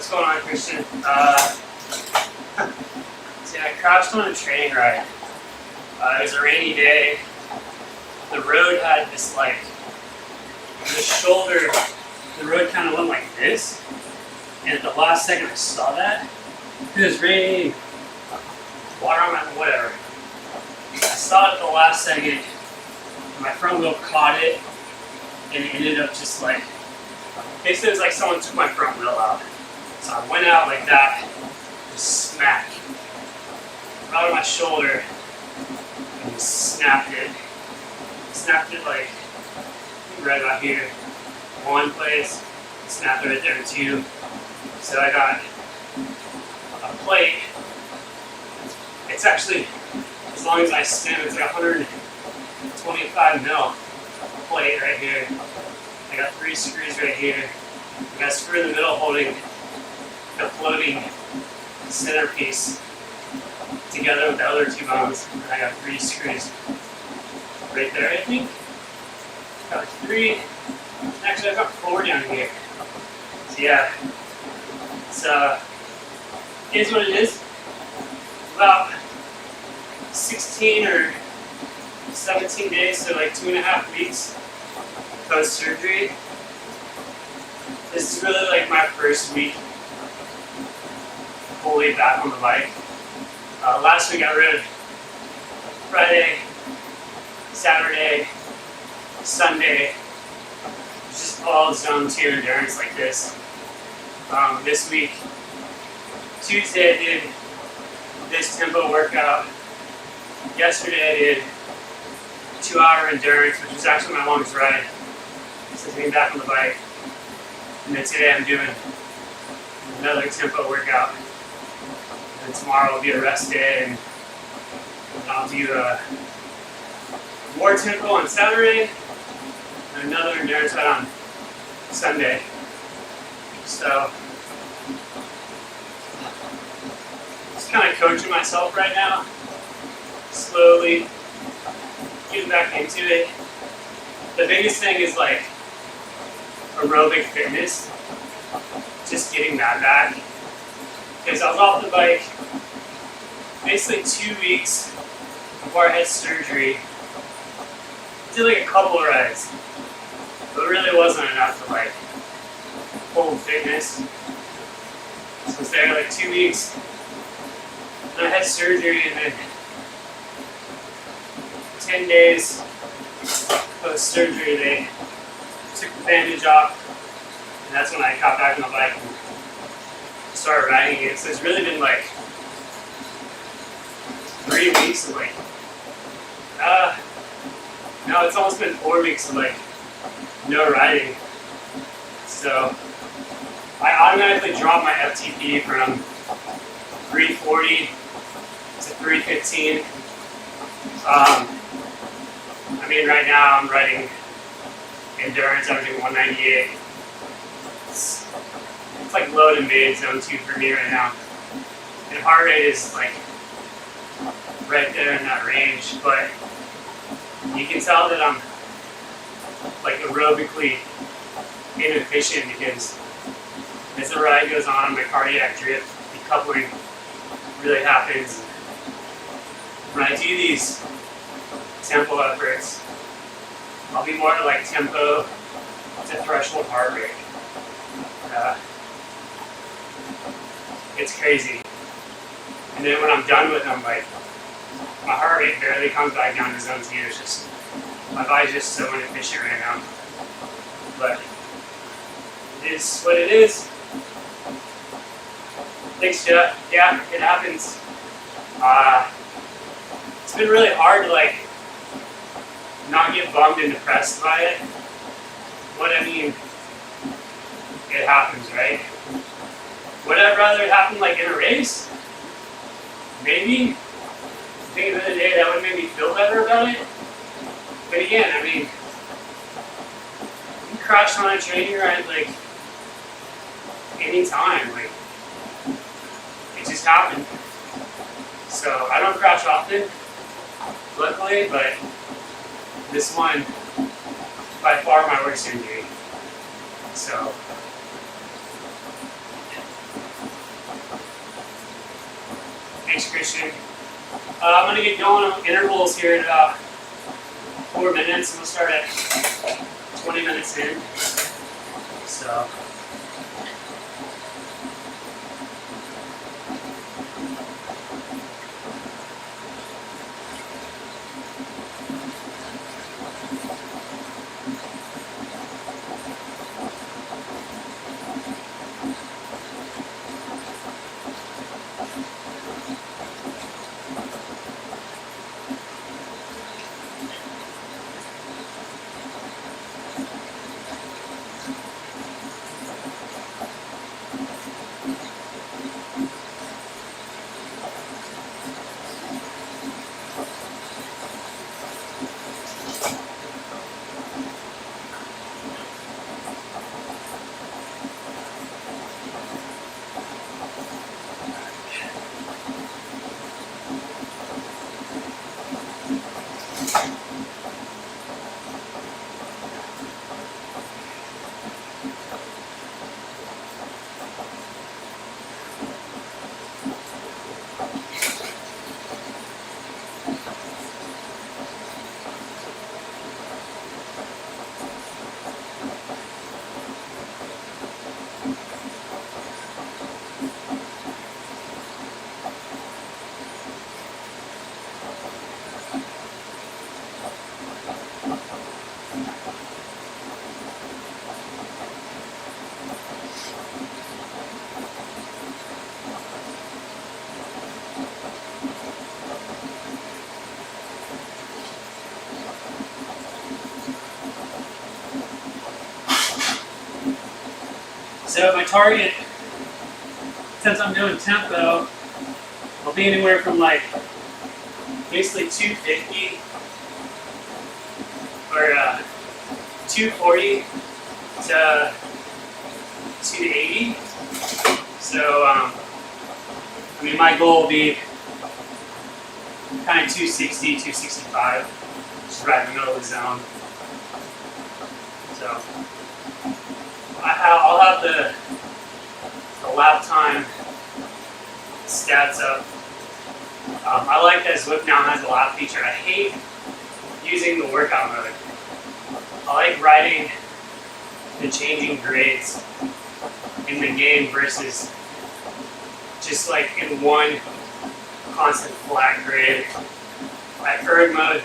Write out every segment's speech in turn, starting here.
What's going on, Christian? See, I crashed on a training ride. It was a rainy day. The road had this the shoulder, the road kind of went like this. And at the last second I saw that. It was raining, water on my, whatever. I saw it at the last second. My front wheel caught it. And it ended up just basically it was like someone took my front wheel out. So I went out like that, just smack, right on my shoulder, and just snapped it. Snapped it like right about here, one place, snapped it right there too. So I got a plate. It's actually, as long as I stem, it's like 125 mil plate right here. I got 3 screws right here. I got a screw in the middle holding the floating centerpiece together with the other 2 bones. And I got 3 screws right there, I think. Got 3. Actually, I've got 4 down here. So yeah, it is what it is. About 16 or 17 days, so like 2.5 weeks post-surgery. This is really like my first week fully back on the bike. Last week I rode Friday, Saturday, Sunday, just all zone 2 endurance like this. This week, Tuesday I did this tempo workout. Yesterday I did 2-hour endurance, which was actually my longest ride since being back on the bike. And then today I'm doing another tempo workout. And tomorrow will be a rest day, and I'll do more tempo on Saturday and another endurance ride on Sunday. So, just kind of coaching myself right now, slowly getting back into it. The biggest thing is aerobic fitness, just getting that back. Because I was off the bike basically 2 weeks before I had surgery. Did a couple of rides, but it really wasn't enough to hold fitness. So I was there 2 weeks, and I had surgery, and then 10 days post-surgery they took the bandage off, and that's when I got back on the bike and started riding it. So it's really been 3 weeks of no, it's almost been 4 weeks of no riding. So I automatically dropped my FTP from 340 to 315. I mean, right now I'm riding endurance, averaging 198. It's low to mid, zone 2 for me right now. And heart rate is right there in that range, but you can tell that I'm aerobically inefficient because as the ride goes on, my cardiac drift, decoupling really happens. When I do these tempo efforts, I'll be more tempo to threshold heart rate. It's crazy. And then when I'm done with them, my heart rate barely comes back down to zone 2. It's just, my body's just so inefficient right now. But it is what it is. Thanks, Jeff. Yeah, it happens. It's been really hard to not get bummed and depressed by it. What I mean, it happens, right? Would I rather it happen in a race? Maybe. I think at the end of the day that would make me feel better about it. But again, I mean, you crash on a training ride anytime. It just happened. So I don't crash often, luckily, but this one, by far my worst injury. So Thanks, Christian. I'm going to get going on intervals here in about 4 minutes, and we'll start at 20 minutes in. So. So my target, since I'm doing tempo, will be anywhere from like basically 250 or 240 to 280. So I mean, my goal will be kind of 260, 265, just right in the middle of the zone. So I'll have the lap time stats up. I like that Zwift now has a lap feature. I hate using the workout mode. I like riding and changing grades in the game versus just like in one constant flat grade. Like erg mode,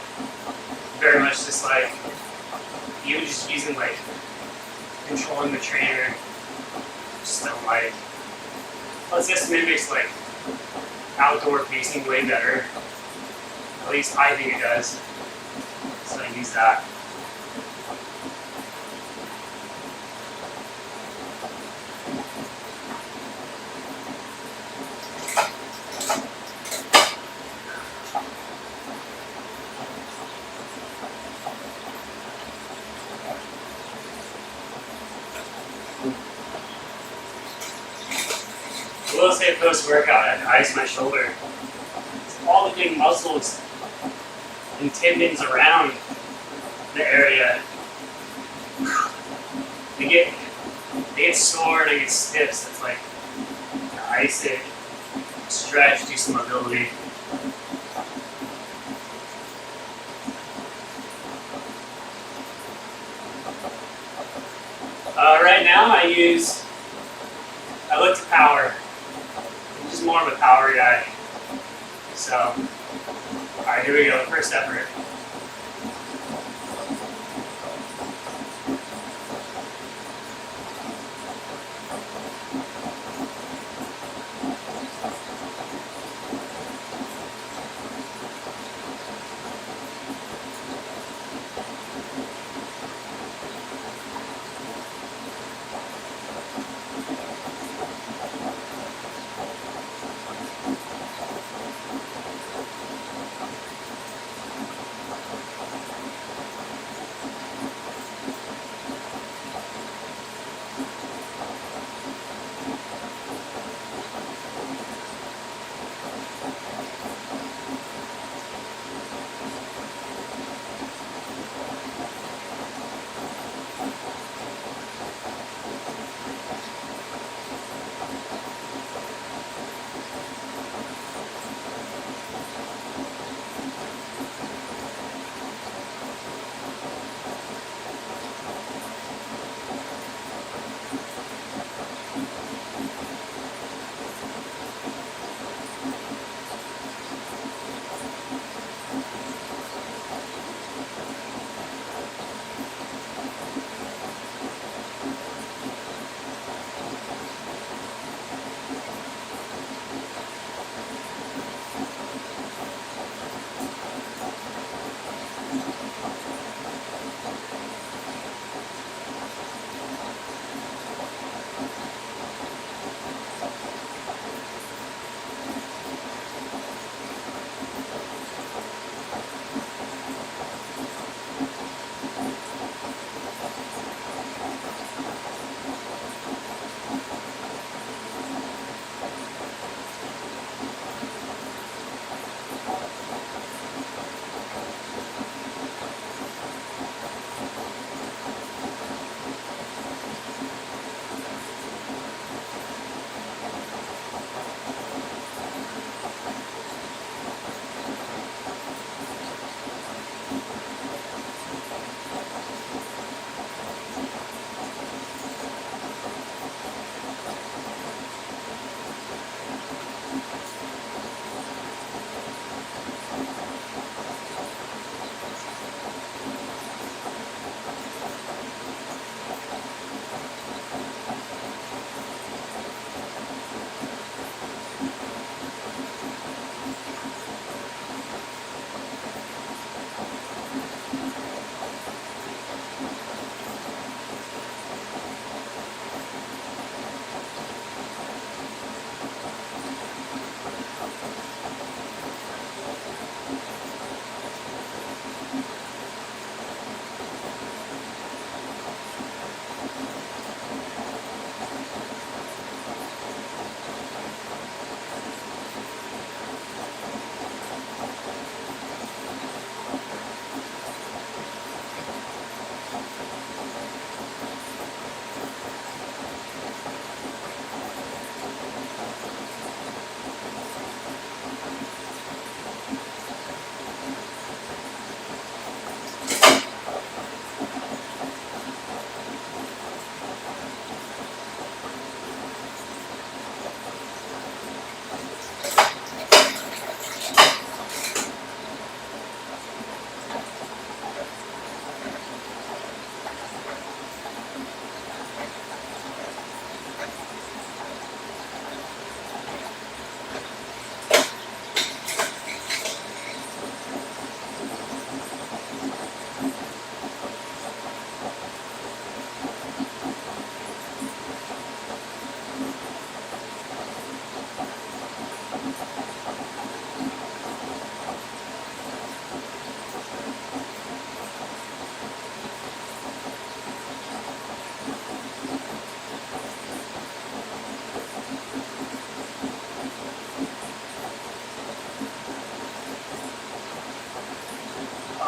very much just like you just using like controlling the trainer. Just don't like. Plus this mimics like outdoor pacing way better. At least I think it does. So I use that. I will say post-workout, I ice my shoulder. All the big muscles and tendons around the area, they get sore, they get stiff, so it's like ice it, stretch, do some mobility. Right now I look to power. I'm just more of a power guy. So, alright, here we go, first effort.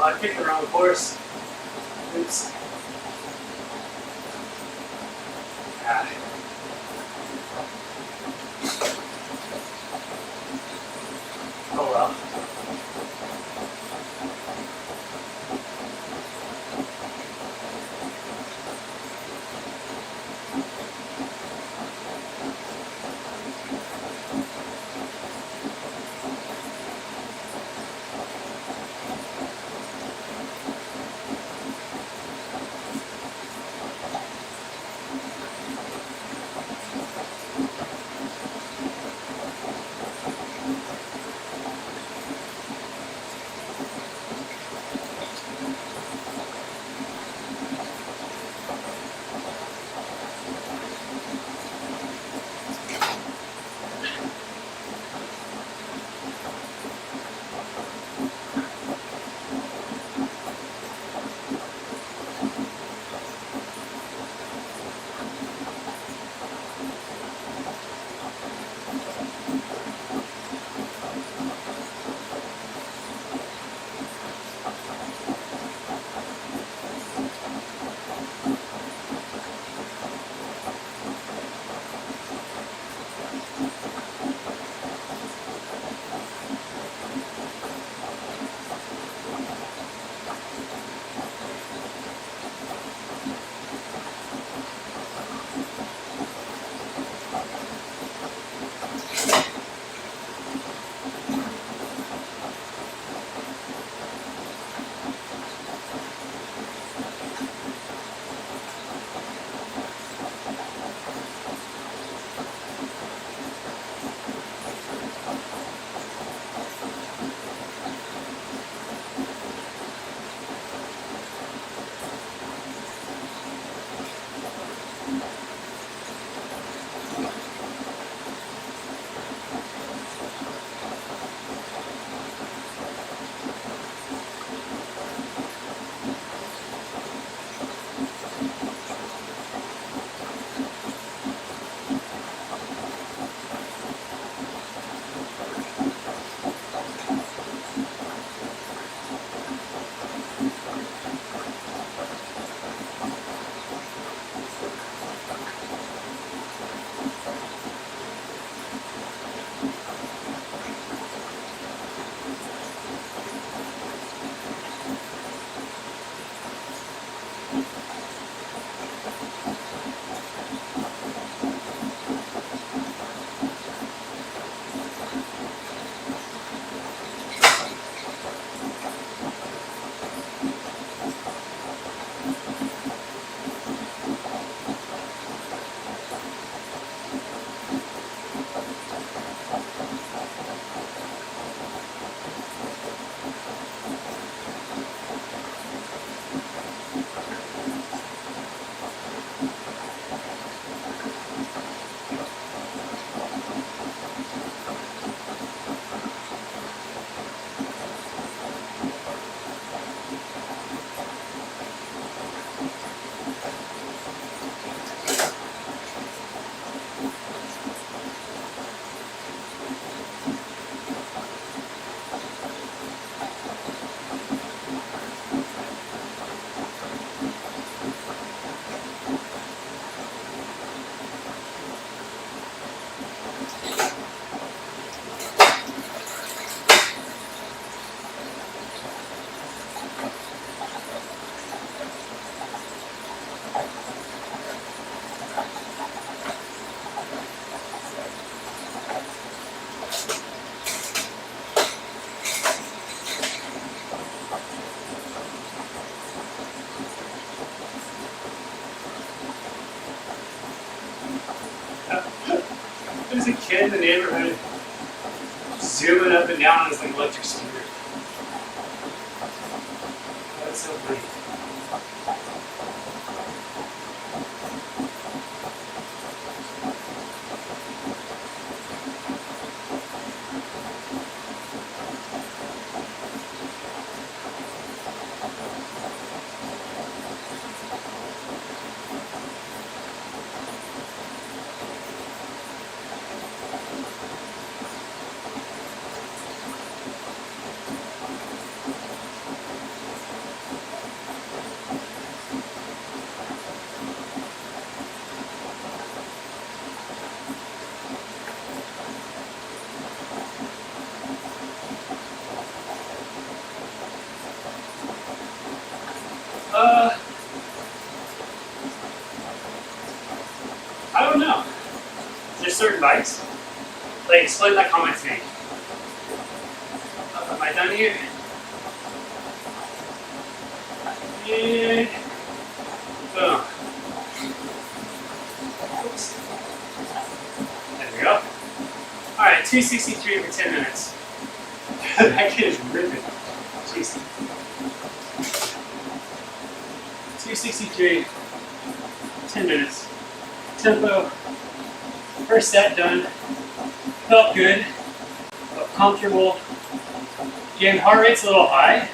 Oh, I picked the wrong course. Oops. Ah. Oh well. There's a kid in the neighborhood zooming up and down on his like electric scooter. That's so funny. Like, explain that comment to me. Am I done here? And boom. Oops. There we go. Alright, 263 for 10 minutes. That kid is ripping. Jeez. 263, 10 minutes. Tempo. First set done. Felt good. Felt comfortable. Again, heart rate's a little high.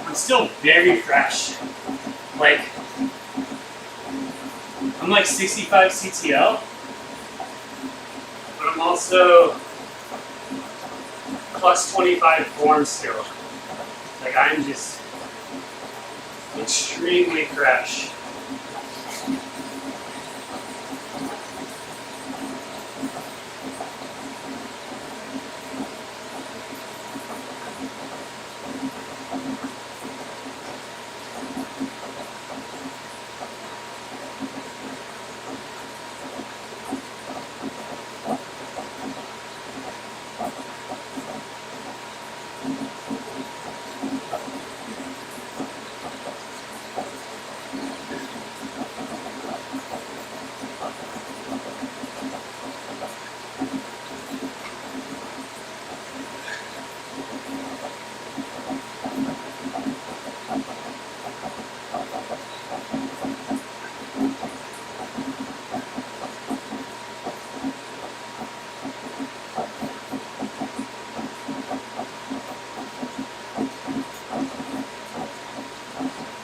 I'm still very fresh. Like, I'm like 65 CTL, but I'm also plus 25 form still. Like, I'm just extremely fresh.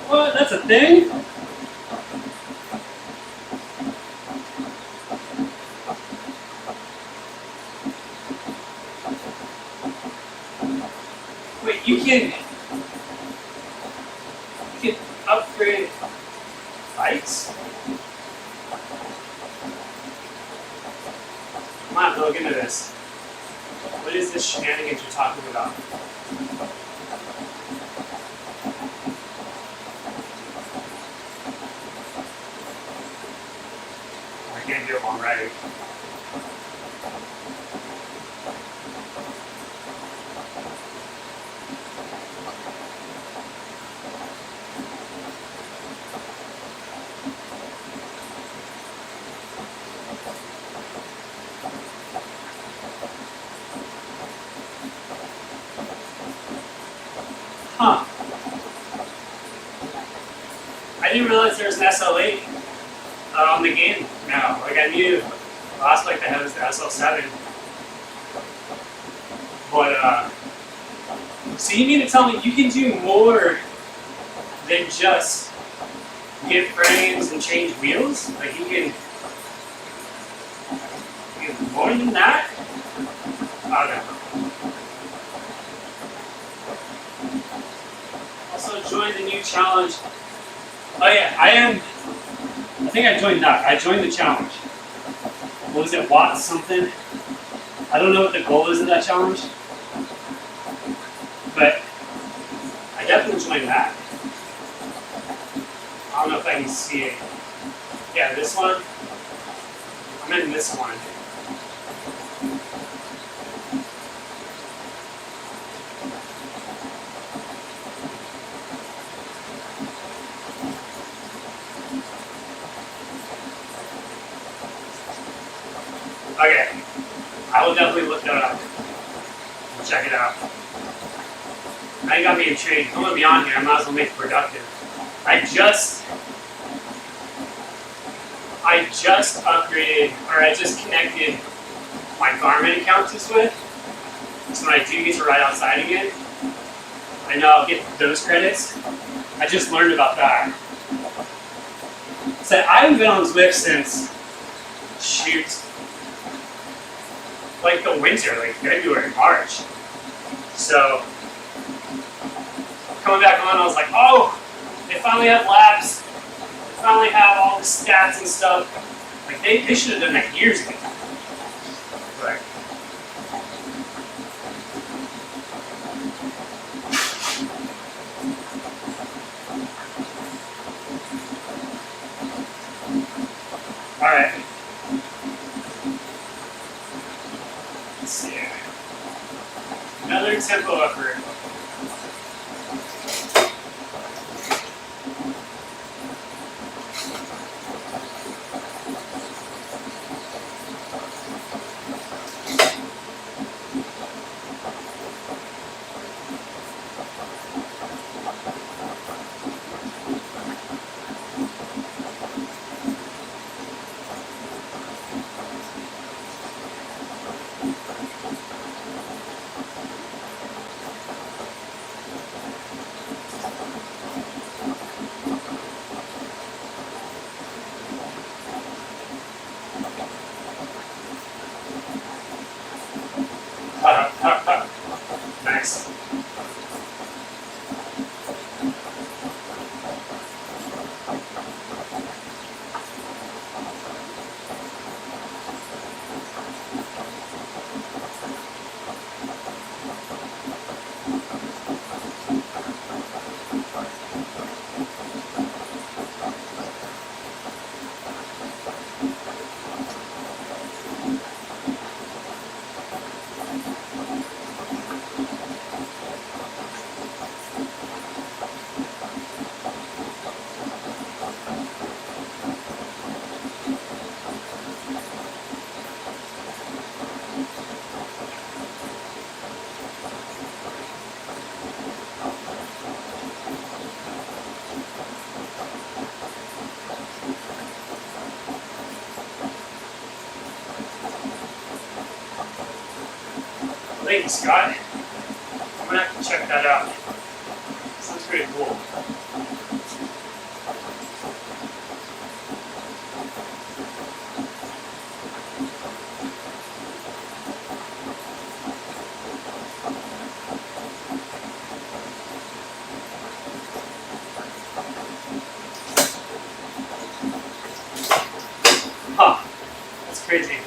What? That's a thing? Wait, you can upgrade bikes? I'm gonna have to look into this. What is this shenanigans you're talking about? I can't do it while I'm riding. Huh. I didn't realize there was an SL8 on the game now. Like, I knew the last bike I had was the SL7. But, so you mean to tell me you can do more than just get frames and change wheels? Like, you can more than that? I don't know. Also joined the new challenge. Oh yeah, I think I joined that. I joined the challenge. What was it, Watts something? I don't know what the goal is of that challenge. But I definitely joined that. I don't know if I can see it. Yeah, this one. I'm in this one. Okay, I will definitely look that up and check it out. Now you got me intrigued. I'm gonna be on here. I might as well make it productive. I just upgraded, or I just connected my Garmin account to Zwift. So when I do get to ride outside again, I know I'll get those credits. I just learned about that. So I haven't been on Zwift since, shoot, like the winter, like February, March. So coming back on, I was like, oh, they finally have laps. They finally have all the stats and stuff. Like they should have done that years ago. Right. All right. tempo effort. Nice. Thank you, Scott. I'm gonna have to check that out. Sounds pretty cool. Huh, that's crazy.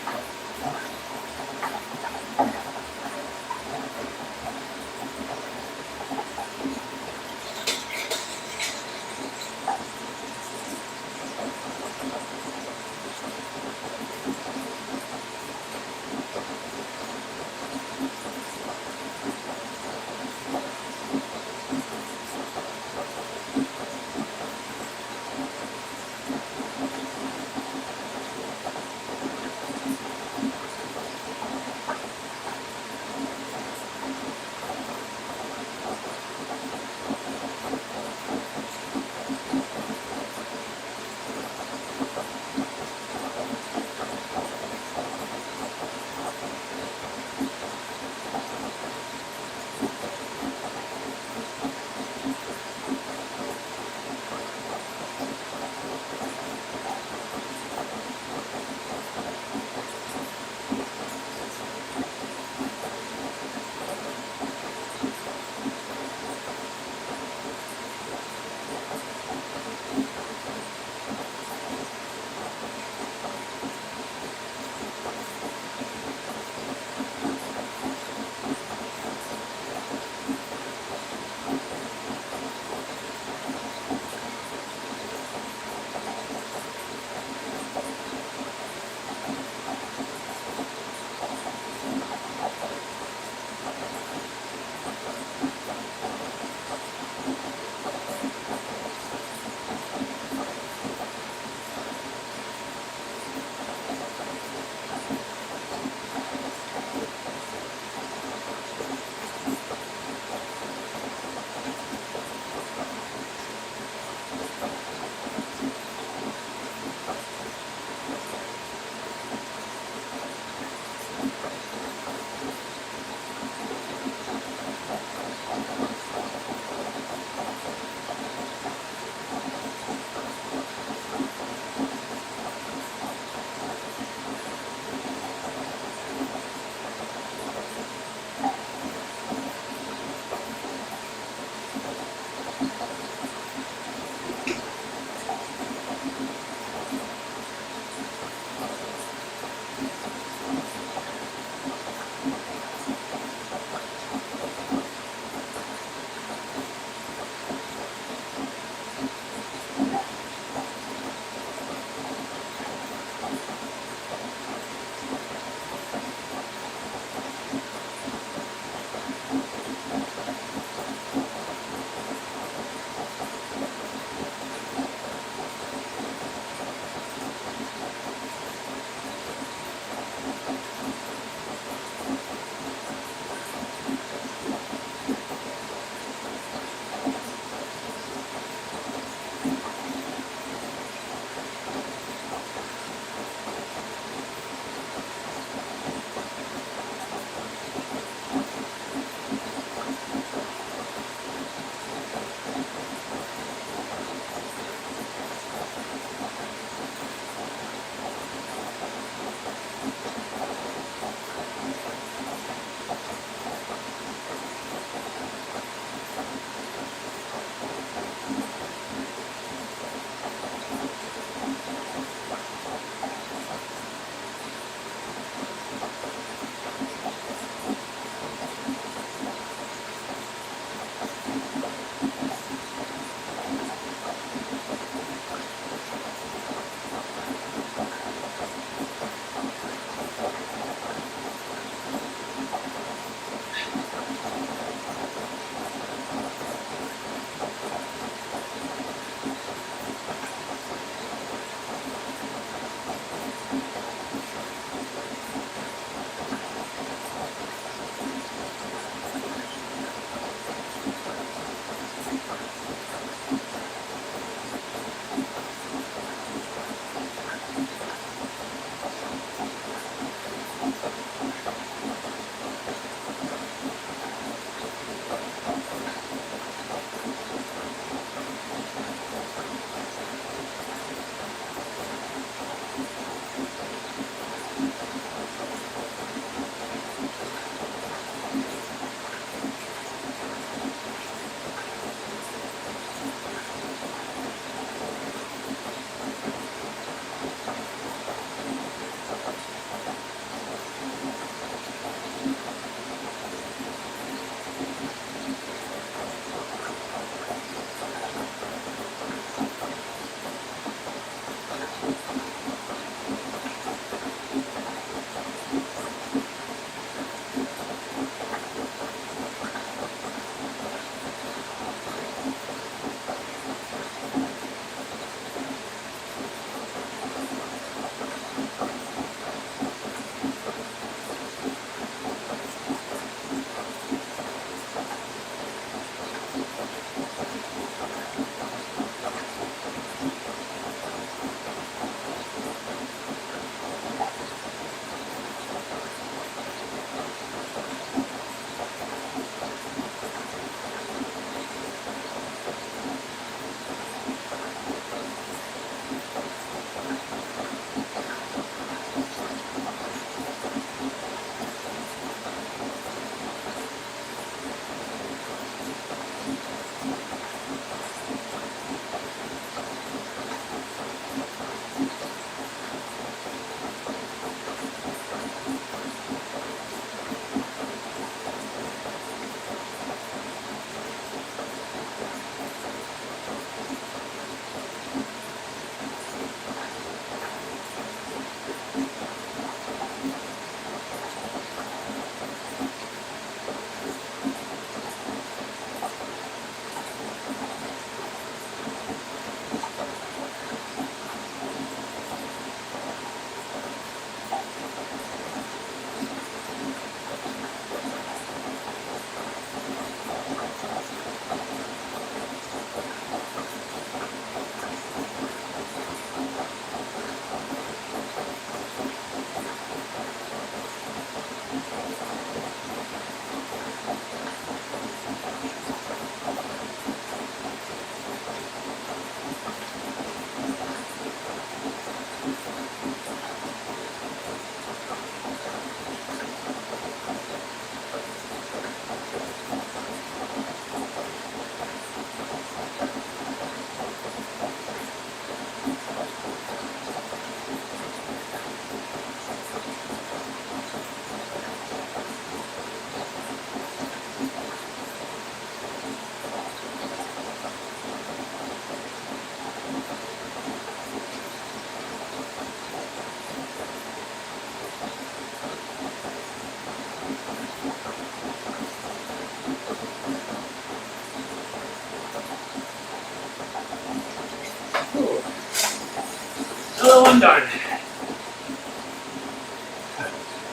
I'm done.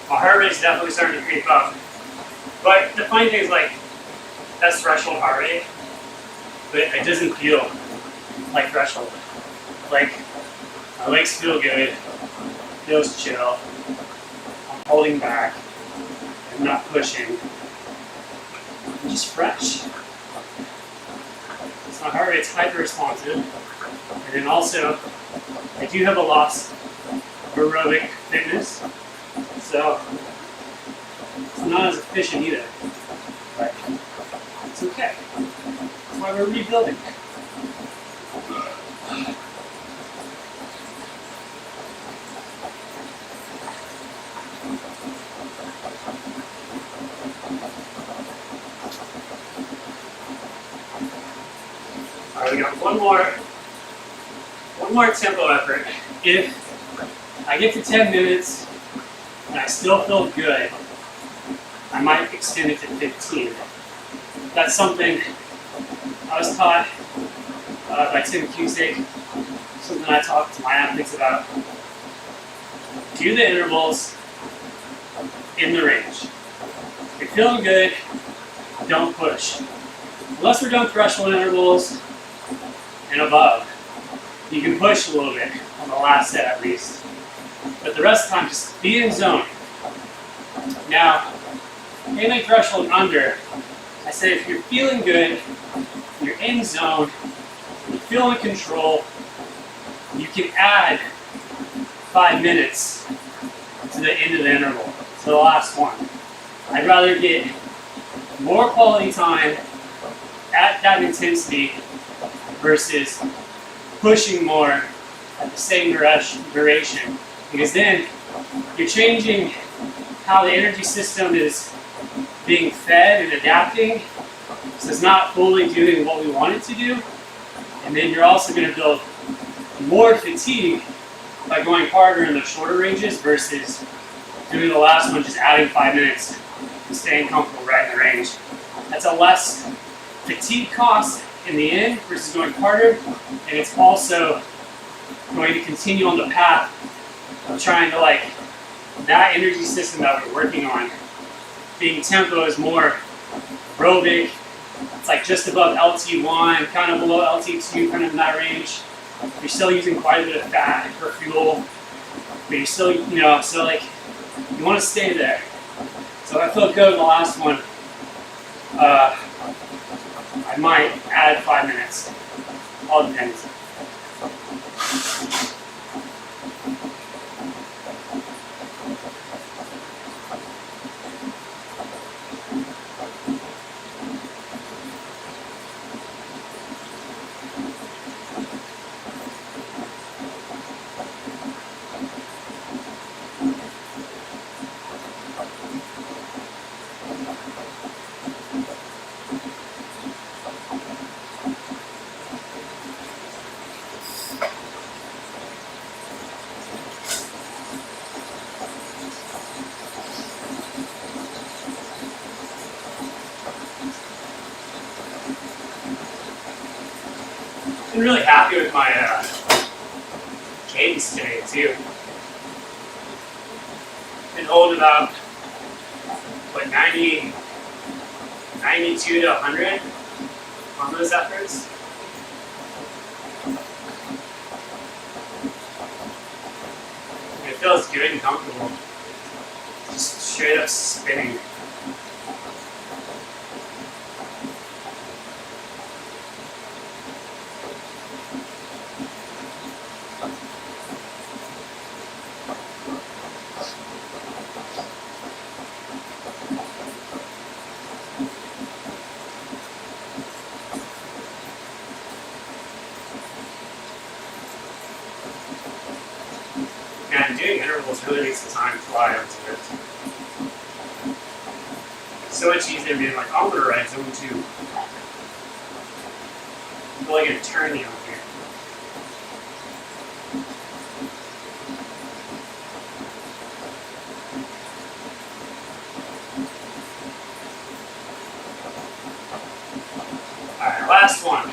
My heart rate's definitely starting to creep up. But the funny thing is, like, that's threshold heart rate, but it doesn't feel like threshold. Like, my legs feel good, feels chill, I'm holding back, I'm not pushing, I'm just fresh. So my heart rate's hyper responsive, and then also, I do have a loss of aerobic fitness, so it's not as efficient either, but it's okay. That's why we're rebuilding. All right, we got one more tempo effort. If I get to 10 minutes and I still feel good, I might extend it to 15. That's something I was taught by Tim Cusick, something I talk to my athletes about. Do the intervals in the range. If you're feeling good, don't push. Unless we're done threshold intervals and above, you can push a little bit on the last set at least. But the rest of the time, just be in zone. Now, anything threshold under, I say if you're feeling good, you're in zone, you feel in control, you can add 5 minutes to the end of the interval, to the last one. I'd rather get more quality time at that intensity versus pushing more at the same duration, because then you're changing how the energy system is being fed and adapting, so it's not fully doing what we want it to do, and then you're also going to build more fatigue by going harder in the shorter ranges versus doing the last one, just adding 5 minutes and staying comfortable right in the range. That's a less fatigue cost in the end versus going harder, and it's also going to continue on the path of trying to, like, that energy system that we're working on. Being tempo is more aerobic, it's like just above LT1, kind of below LT2, kind of in that range. You're still using quite a bit of fat for fuel, but you're still, so like, you want to stay there. So if I feel good in the last one, I might add 5 minutes. All depends. I'm really happy with my cadence today too. Been holding about, 92 to 100 on those efforts. It feels good and comfortable. Just straight up spinning. And doing intervals really makes the time fly on Zwift. So much easier being like, I'm gonna ride zone 2. I feel like an attorney on here. Alright, last one.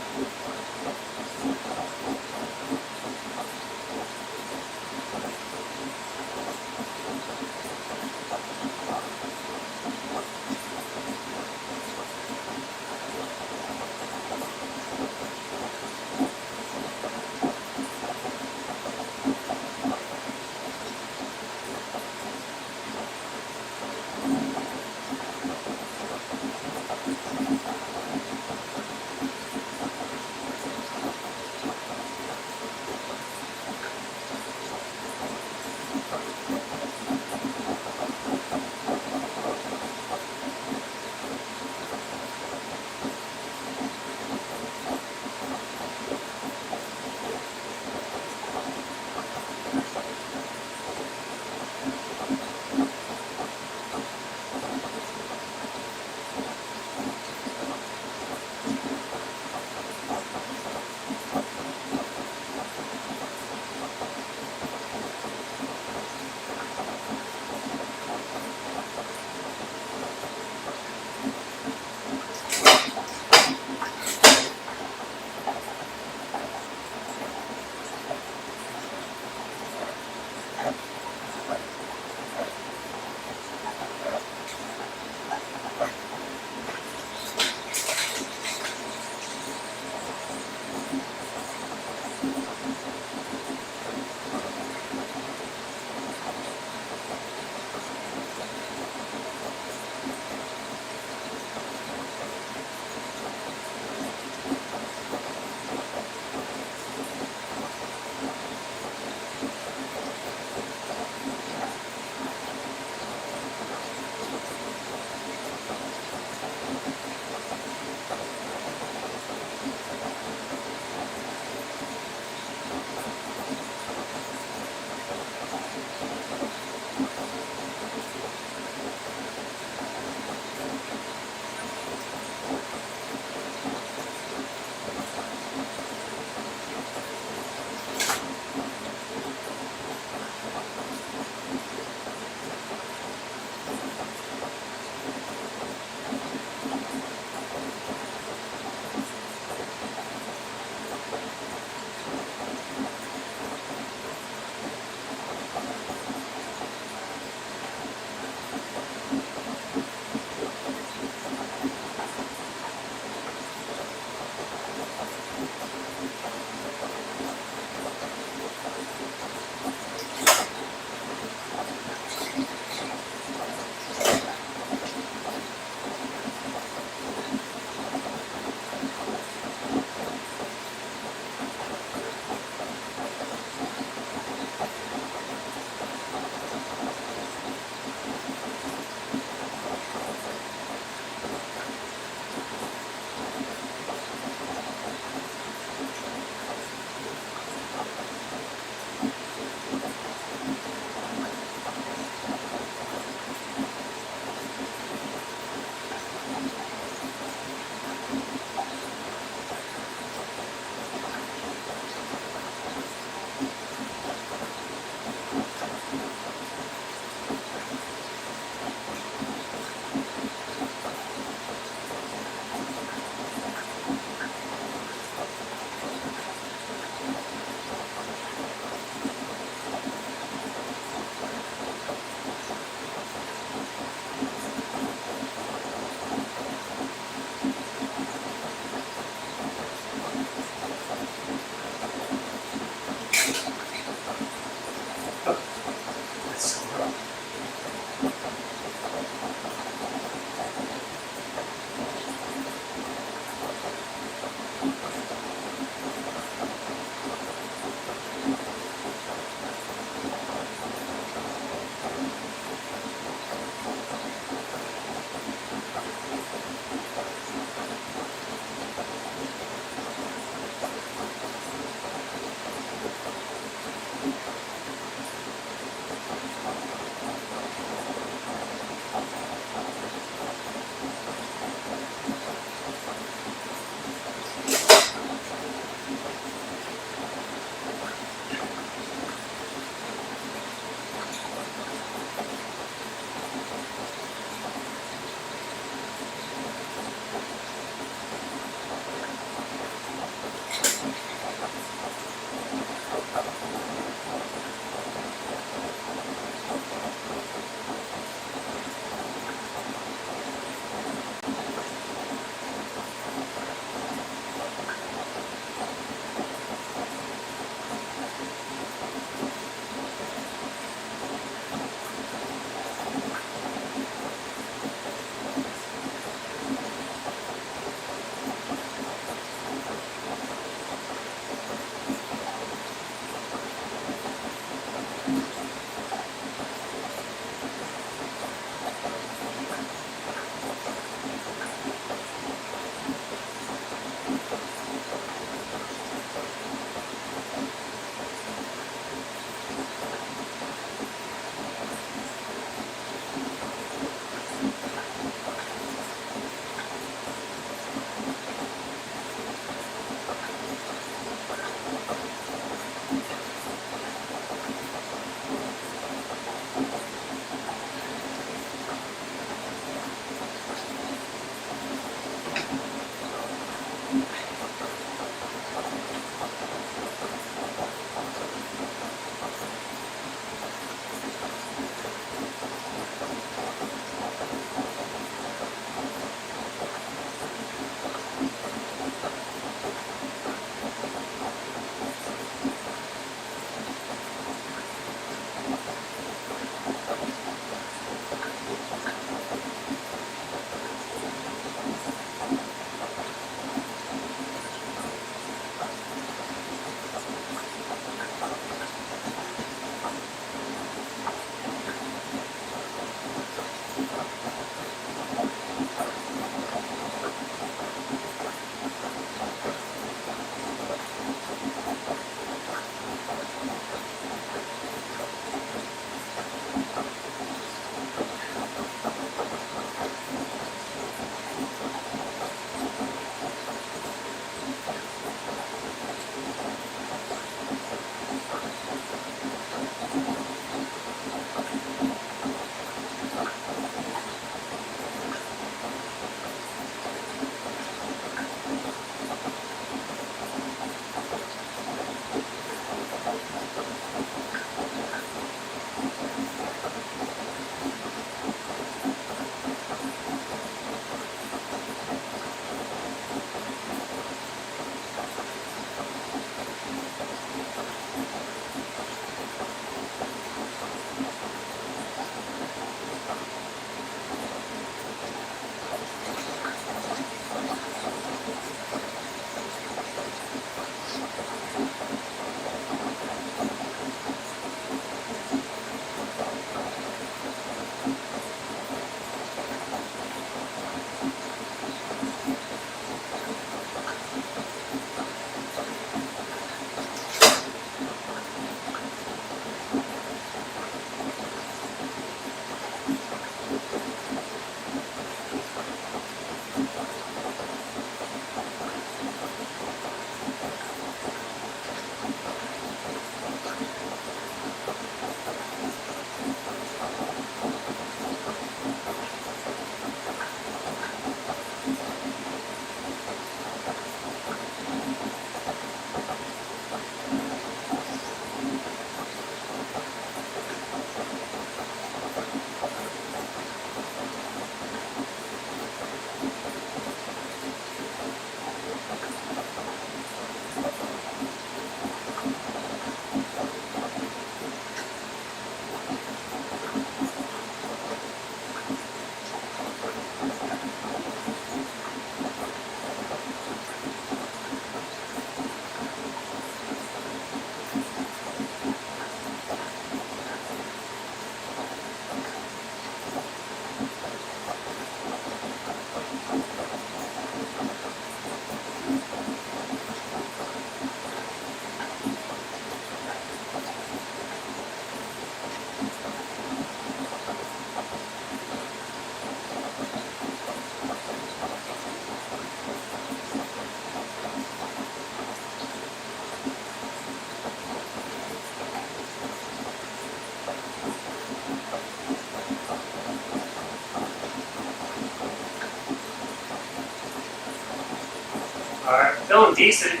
Alright, feeling decent.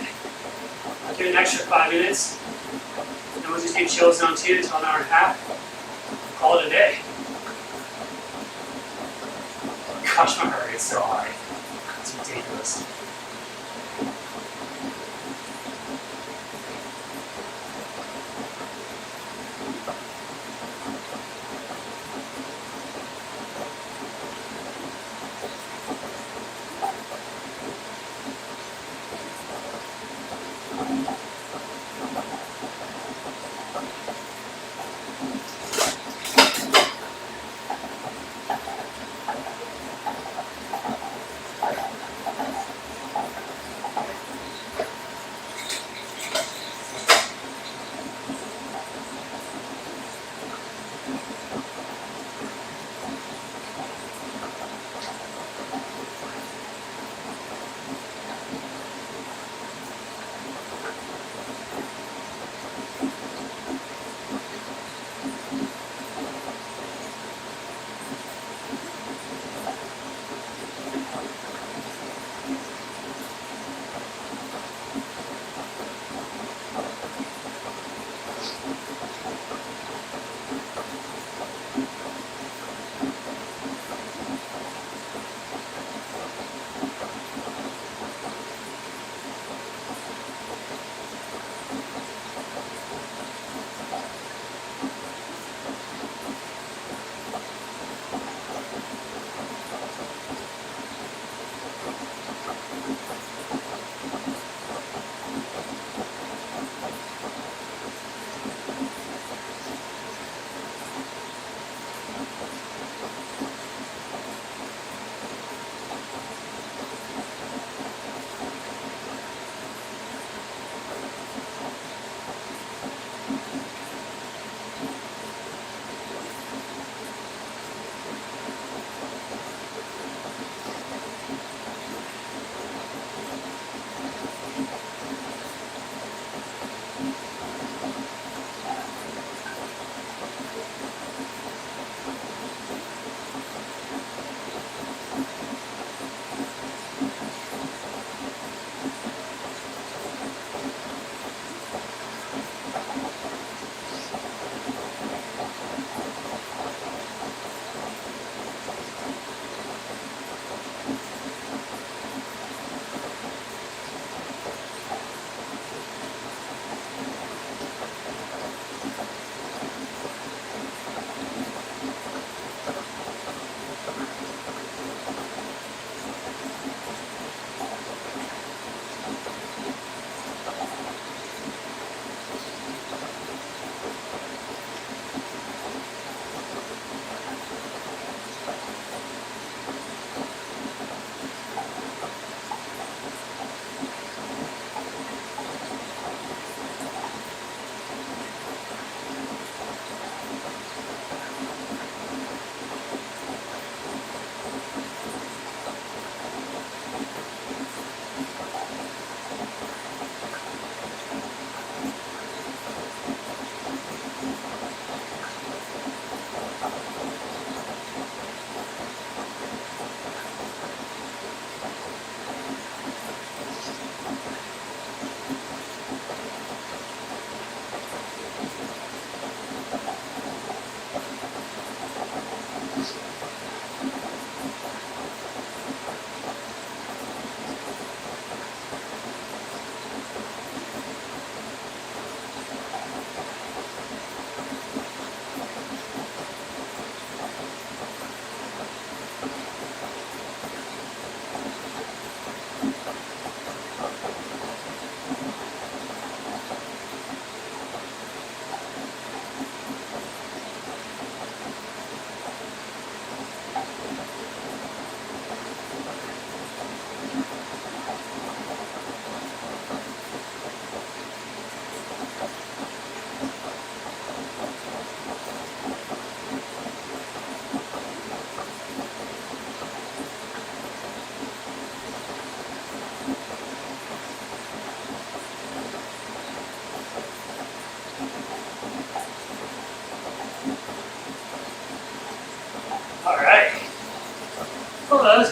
I'll do an extra 5 minutes. Then we'll just do chill zone 2 until an hour and a half. Call it a day. Gosh, my heart rate's so high. It's ridiculous.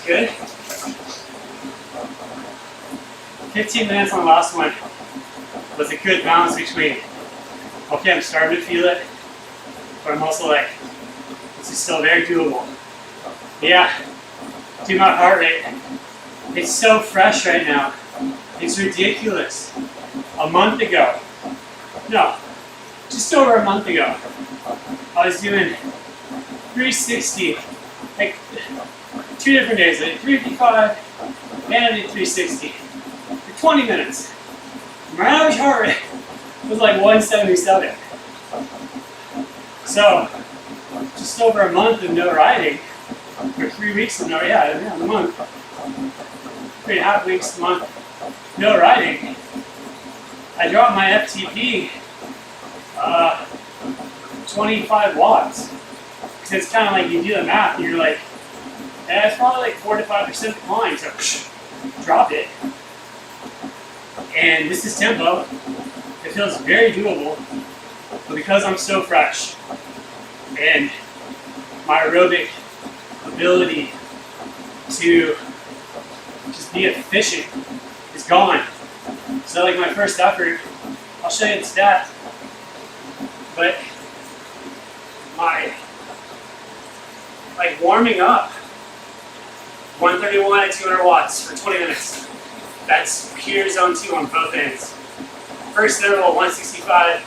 Good. 15 minutes on the last one was a good balance between, okay, I'm starting to feel it, but I'm also like, this is still very doable. Yeah, dude, my heart rate, it's so fresh right now. It's ridiculous. A month ago, no, just over a month ago, I was doing 360, like 2 different days, like 355 and I did 360 for 20 minutes. My average heart rate was like 177. So, just over a month of no riding, or 3 weeks of no, a month, 3.5 weeks, a month, no riding, I dropped my FTP 25 watts. Because it's kind of like you do the math and you're like, yeah, it's probably like 4 to 5% decline, so drop it. And this is tempo. It feels very doable, but because I'm so fresh and my aerobic ability to just be efficient is gone. So like my first effort, I'll show you the stats, but my warming up, 131 at 200 watts for 20 minutes. That's pure zone 2 on both ends. First interval, 165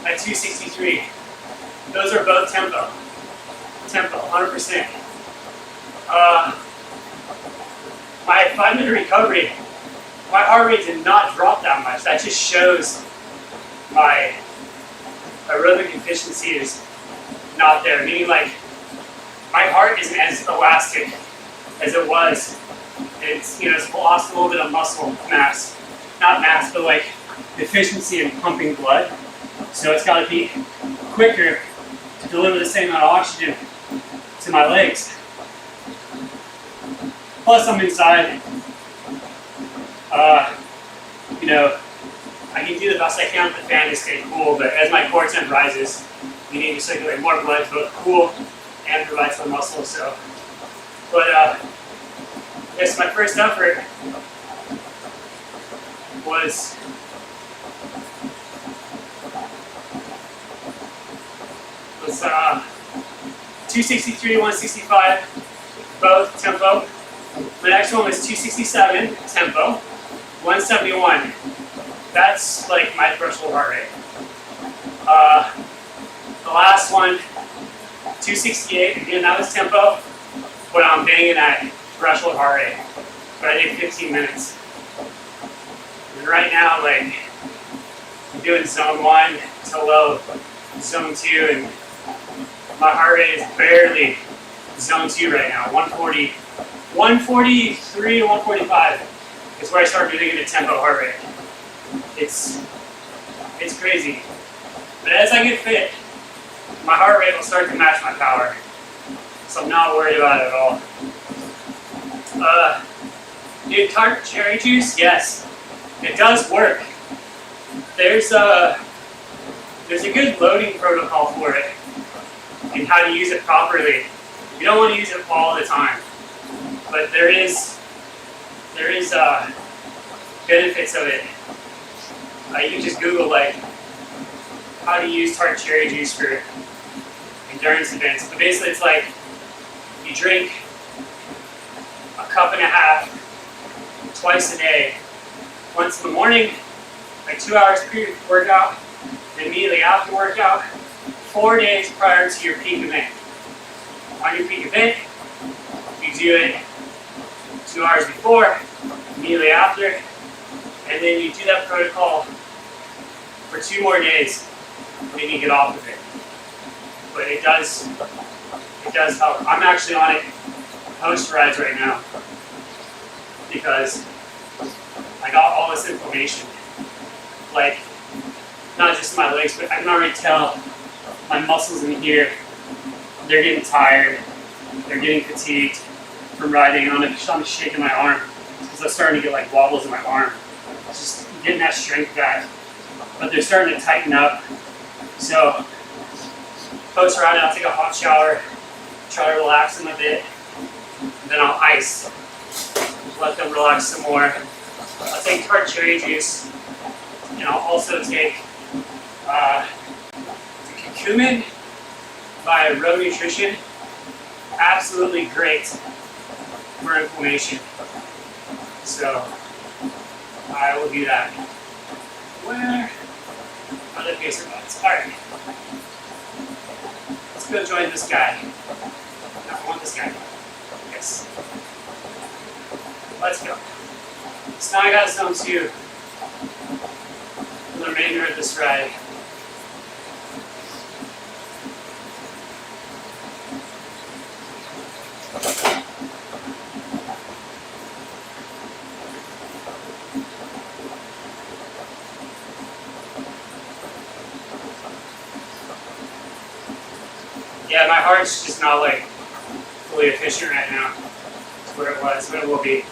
at 263. Those are both tempo. Tempo, 100%. My 5-minute recovery, my heart rate did not drop that much. That just shows my aerobic efficiency is not there. Meaning like, my heart isn't as elastic as it was. It's, it's lost a little bit of muscle mass. Not mass, but like efficiency in pumping blood. So it's got to be quicker to deliver the same amount of oxygen to my legs. Plus I'm inside. I can do the best I can with the fan to stay cool, but as my core temp rises, we need to circulate more blood to both cool and provide some muscle. So, but yes, my first effort was was 263, 165, both tempo. The next one was 267 tempo, 171. That's like my threshold heart rate. The last one, 268, again, that was tempo, but I'm banging at threshold heart rate. But I did 15 minutes. And right now, like, I'm doing zone 1 to low, zone 2, and my heart rate is barely zone 2 right now. 140, 143 to 145 is where I start moving into tempo heart rate. It's crazy. But as I get fit, my heart rate will start to match my power. So I'm not worried about it at all. Dude, tart cherry juice, yes, it does work. There's a good loading protocol for it and how to use it properly. You don't want to use it all the time, but there is benefits of it. You can just Google like how to use tart cherry juice for endurance events. But basically, it's like you drink a cup and a half twice a day. Once in the morning, like 2 hours pre-workout, and immediately after workout, 4 days prior to your peak event. On your peak event, you do it 2 hours before, immediately after, and then you do that protocol for 2 more days, and then you get off of it. But it does help. I'm actually on it post rides right now because I got all this inflammation. Like, not just in my legs, but I can already tell my muscles in here, they're getting tired, they're getting fatigued from riding. I'm shaking my arm because I'm starting to get like wobbles in my arm. Just getting that strength back. But they're starting to tighten up. So, post ride, I'll take a hot shower, try to relax them a bit, And then I'll ice. Let them relax some more. I'll take tart cherry juice, and I'll also take the curcumin by Row Nutrition. Absolutely great for inflammation. So I will do that. Where are the pacer buds? Alright. Let's go join this guy. No, I want this guy. Yes. Let's go. So now I got zone 2 for the remainder of this ride. Yeah, my heart's just not like fully efficient right now. It's where it was, but it will be.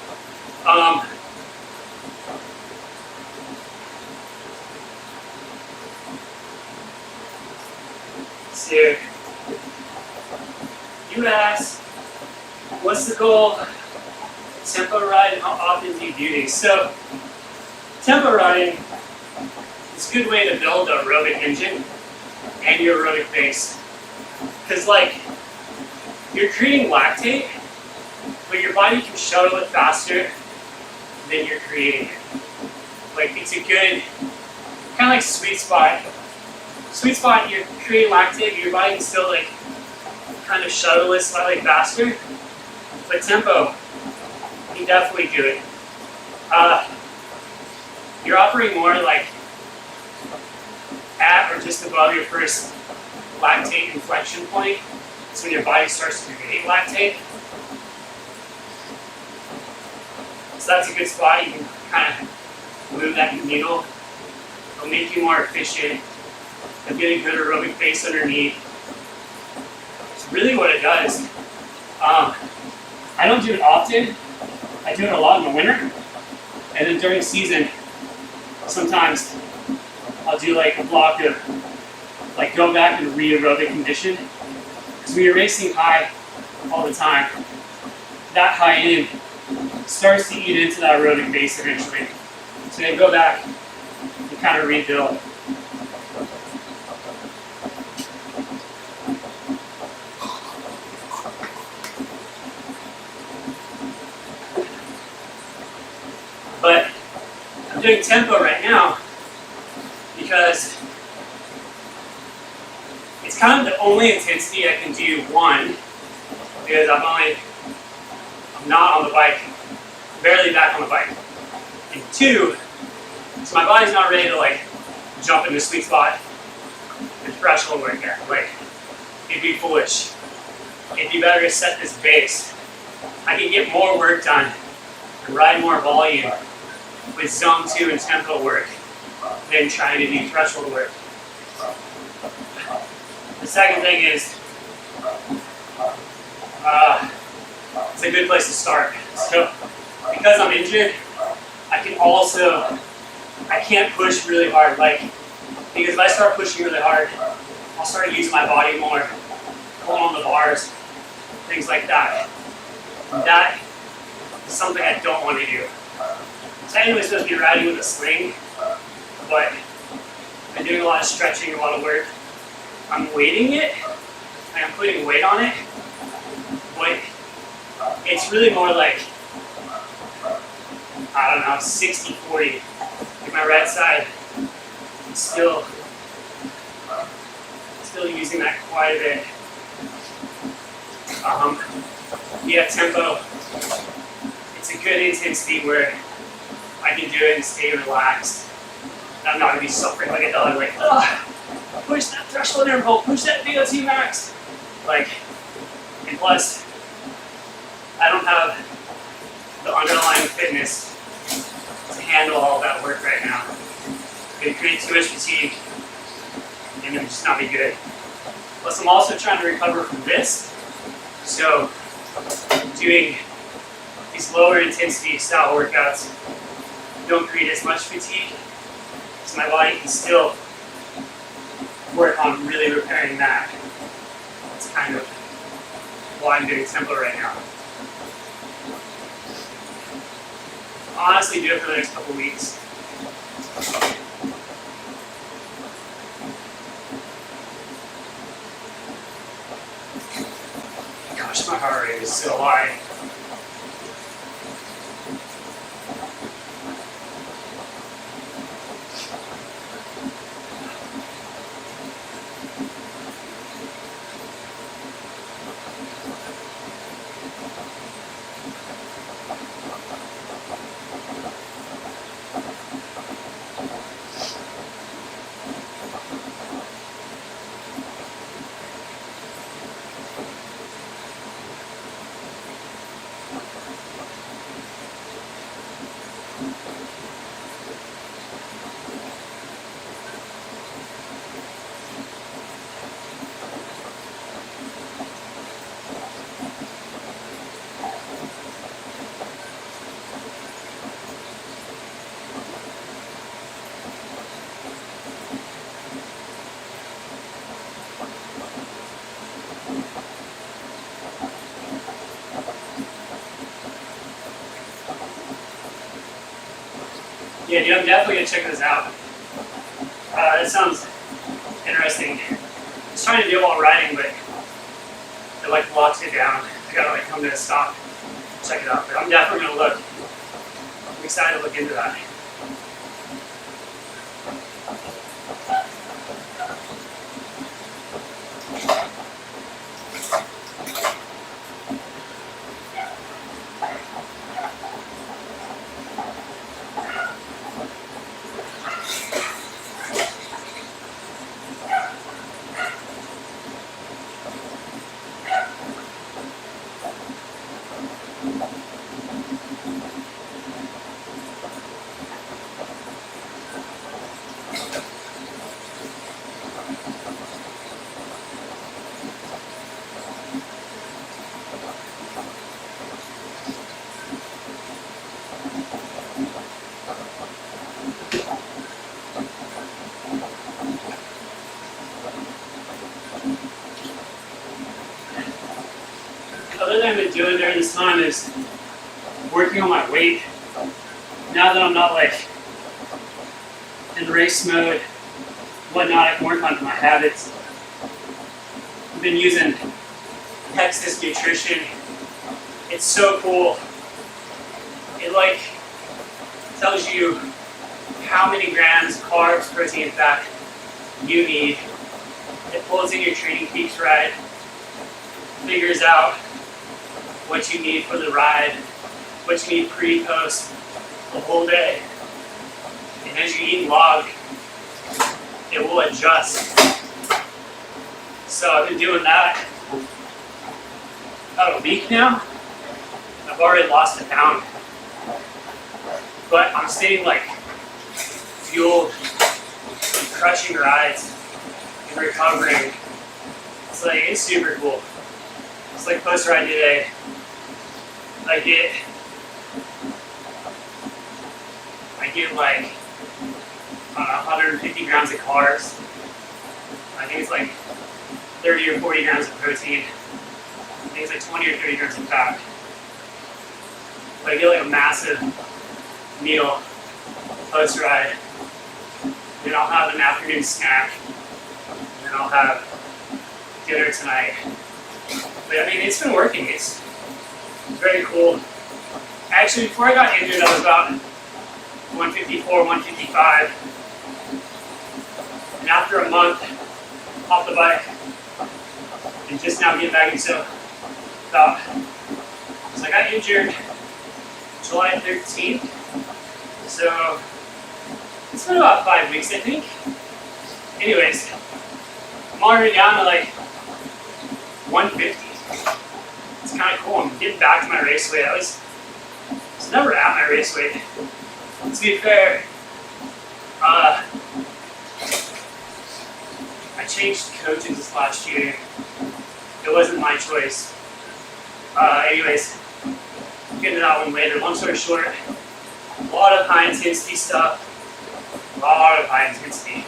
So, you asked, what's the goal? Tempo ride, and how often do you do these? So, tempo riding is a good way to build an aerobic engine and your aerobic base. Because, like, you're creating lactate, but your body can shuttle it faster than you're creating it. Like, it's a good, kind of like sweet spot. Sweet spot, you're creating lactate, but your body can still, like, kind of shuttle it slightly faster. But tempo, you definitely do it. You're operating more, like, at or just above your first lactate inflection point. It's when your body starts to create lactate. So that's a good spot. You can kind of move that needle. It'll make you more efficient. It'll get a good aerobic base underneath. It's really what it does. I don't do it often. I do it a lot in the winter. And then during season, sometimes I'll do like a block of like go back and re-aerobic condition. Because when you're racing high all the time, that high end starts to eat into that aerobic base eventually. So then go back and kind of rebuild. But I'm doing tempo right now because it's kind of the only intensity I can do, one, because I'm not on the bike, barely back on the bike. And two, so my body's not ready to like jump in the sweet spot and threshold work here. Like, it'd be foolish. It'd be better to set this base. I can get more work done and ride more volume with zone 2 and tempo work than trying to do threshold work. The second thing is, it's a good place to start. So, because I'm injured, I can't push really hard. Like, because if I start pushing really hard, I'll start using my body more, pulling on the bars, things like that. And that is something I don't want to do. Technically supposed to be riding with a sling, but I'm doing a lot of stretching, a lot of work. I'm weighting it, and I'm putting weight on it, but it's really more like, I don't know, 60-40. Like my right side, I'm still using that quite a bit. Yeah, tempo. It's a good intensity where I can do it and stay relaxed. I'm not going to be suffering like a dog, like, push that threshold interval, push that VO2 max. Like, and plus, I don't have the underlying fitness to handle all that work right now. It would create too much fatigue, and it would just not be good. Plus, I'm also trying to recover from this, so doing these lower intensity style workouts don't create as much fatigue, so my body can still work on really repairing that. That's kind of why I'm doing tempo right now. honestly do it for the next couple weeks. Gosh, my heart rate is so high. Yeah, dude, I'm definitely gonna check this out. That sounds interesting. I was trying to do it while riding, but it like locks it down. I gotta like come to a stop, check it out. But I'm definitely gonna look. I'm excited to look into that. Other thing I've been doing during this time is working on my weight. Now that I'm not like in race mode, whatnot, I can work on my habits. I've been using Texas Nutrition. It's so cool. It like tells you how many grams, carbs, protein, fat you need. It pulls in your training peaks ride, figures out what you need for the ride, what you need pre, post, the whole day. And as you eat and log, it will adjust. So I've been doing that about a week now. I've already lost a pound. But I'm staying like fueled and crushing rides and recovering. It's like, it's super cool. It's like post ride today. I get like, I don't know, 150 grams of carbs. I think it's like 30 or 40 grams of protein. I think it's like 20 or 30 grams of fat. But I get like a massive meal post ride. Then I'll have an afternoon snack. And then I'll have dinner tonight. But I mean, it's been working. It's very cool. Actually, before I got injured, I was about 154, 155. And after a month off the bike, and just now getting back into about, so I got injured July 13th. So it's been about 5 weeks, I think. Anyways, I'm already down to like 150. It's kind of cool. I'm getting back to my race weight. I was never at my race weight. To be fair, I changed coaches this last year. It wasn't my choice. Anyways, I'll get into that one later. Long story short, a lot of high intensity stuff. A lot of high intensity.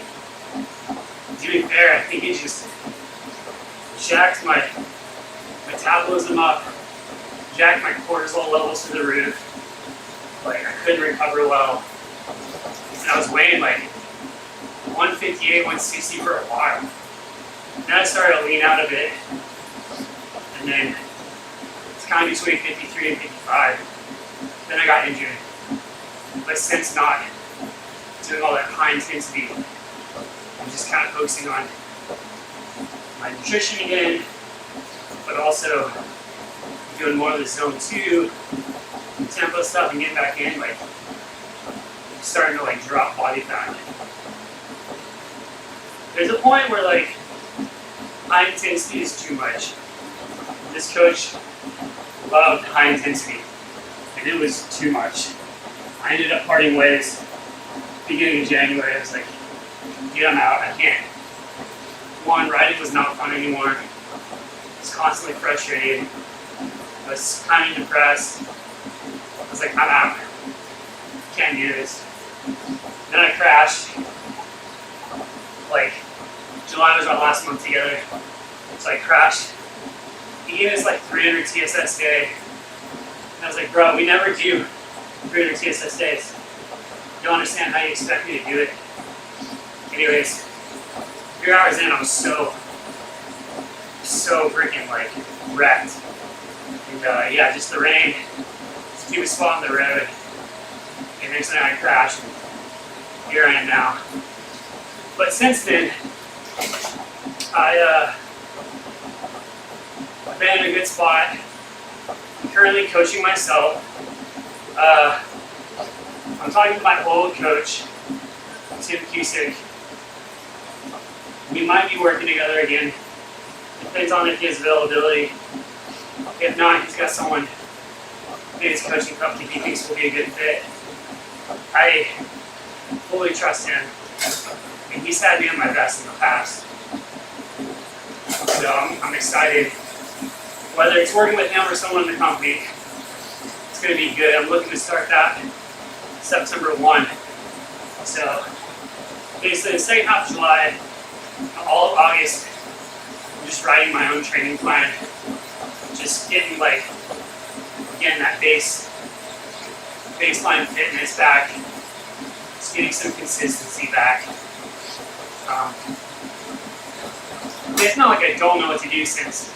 To be fair, I think it just jacked my metabolism up, jacked my cortisol levels to the roof. Like I couldn't recover well. And I was weighing like 158, 160 for a while. Then I started to lean out a bit. And then it's kind of between 53 and 55. Then I got injured. But since not doing all that high intensity, I'm just kind of focusing on my nutrition again, but also doing more of the zone 2 tempo stuff and getting back in, like starting to like drop body fat. There's a point where like high intensity is too much. This coach loved high intensity, and it was too much. I ended up parting ways beginning of January. I was like, dude, I'm out, I can't. One, riding was not fun anymore. I was constantly frustrated. I was kind of depressed. I was like, I'm out. Can't do this. Then I crashed. Like, July was our last month together. So I crashed. He gave us like 300 TSS day. And I was like, bro, we never do 300 TSS days. You don't understand how you expect me to do it. Anyways, 3 hours in, I was so freaking like wrecked. And yeah, just the rain, just keep a spot on the road. And next thing I crashed, and here I am now. But since then, I've been in a good spot. I'm currently coaching myself. I'm talking to my old coach, Tim Cusick. We might be working together again. Depends on if he has availability. If not, he's got someone in his coaching company he thinks will be a good fit. I fully trust him, and he's had me at my best in the past. So I'm excited. Whether it's working with him or someone in the company, it's going to be good. I'm looking to start that September 1. So basically the second half of July, all of August, I'm just writing my own training plan. Just getting like, again, that baseline fitness back. Just getting some consistency back. It's not like I don't know what to do since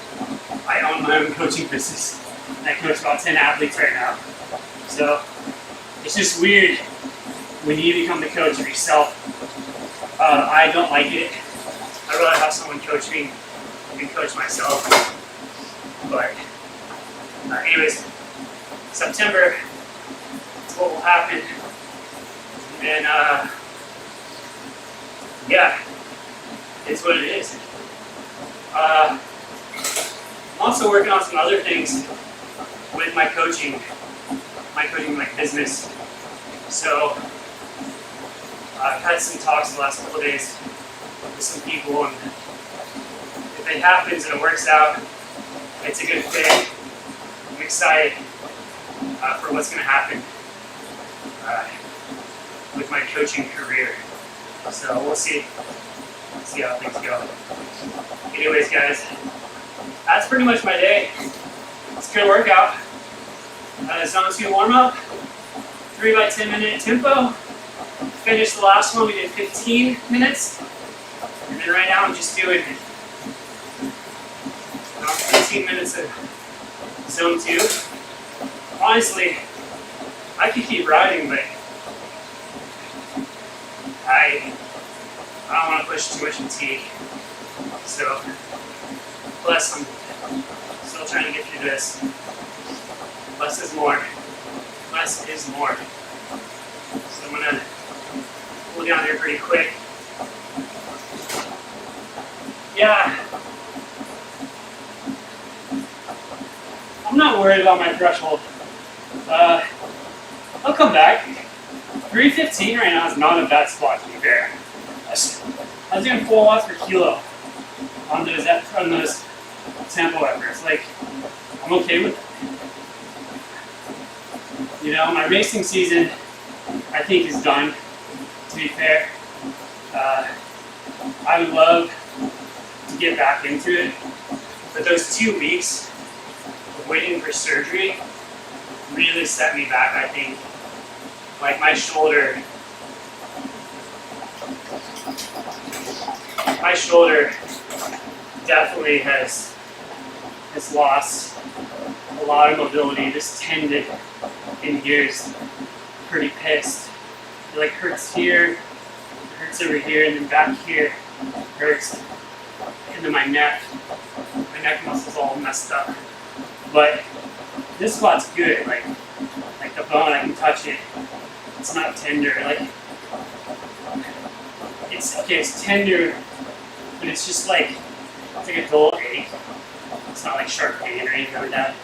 I own my own coaching business. And I coach about 10 athletes right now. So it's just weird when you become the coach of yourself. I don't like it. I'd rather have someone coach me than coach myself. But anyways, September is what will happen. And yeah, it's what it is. I'm also working on some other things with my coaching like business. So I've had some talks the last couple of days with some people, and if it happens and it works out, it's a good fit. I'm excited for what's going to happen with my coaching career. So we'll see how things go. Anyways, guys, that's pretty much my day. It's a good workout. Zone 2 warm-up, 3 by 10 minute tempo. Finished the last one, we did 15 minutes. And then right now I'm just doing 15 minutes of zone 2. Honestly, I could keep riding, but I don't want to push too much fatigue. So, plus I'm still trying to get through this. Less is more. Less is more. So I'm gonna pull down here pretty quick. Yeah. I'm not worried about my threshold. I'll come back. 315 right now is not a bad spot, to be fair. I was doing 4 watts per kilo on those tempo efforts. Like, I'm okay with it. You know, my racing season, I think, is done, to be fair. I would love to get back into it, but those 2 weeks of waiting for surgery really set me back, I think. like my shoulder definitely has lost a lot of mobility. This tendon in here is pretty pissed. It like hurts here, hurts over here, and then back here hurts. And then my neck muscle's all messed up. But this squat's good. Like the bone, I can touch it. It's not tender. Like it's tender, but it's just like it's like a dull ache. It's not like sharp pain or anything like that.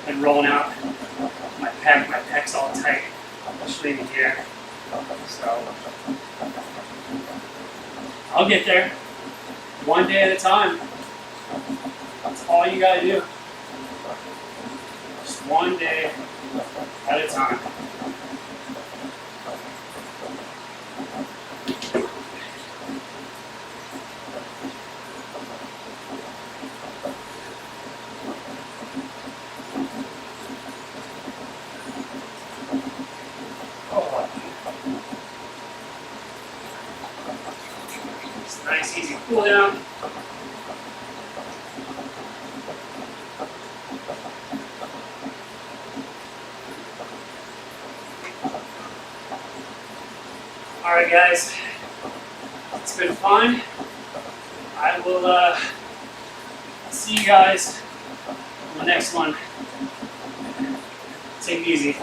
And rolling out my pec's all tight, especially in here. So I'll get there, one day at a time. That's all you gotta do. Just one day at a time. Nice, easy cool down. Alright guys, it's been fun. I will see you guys on the next one. Take it easy.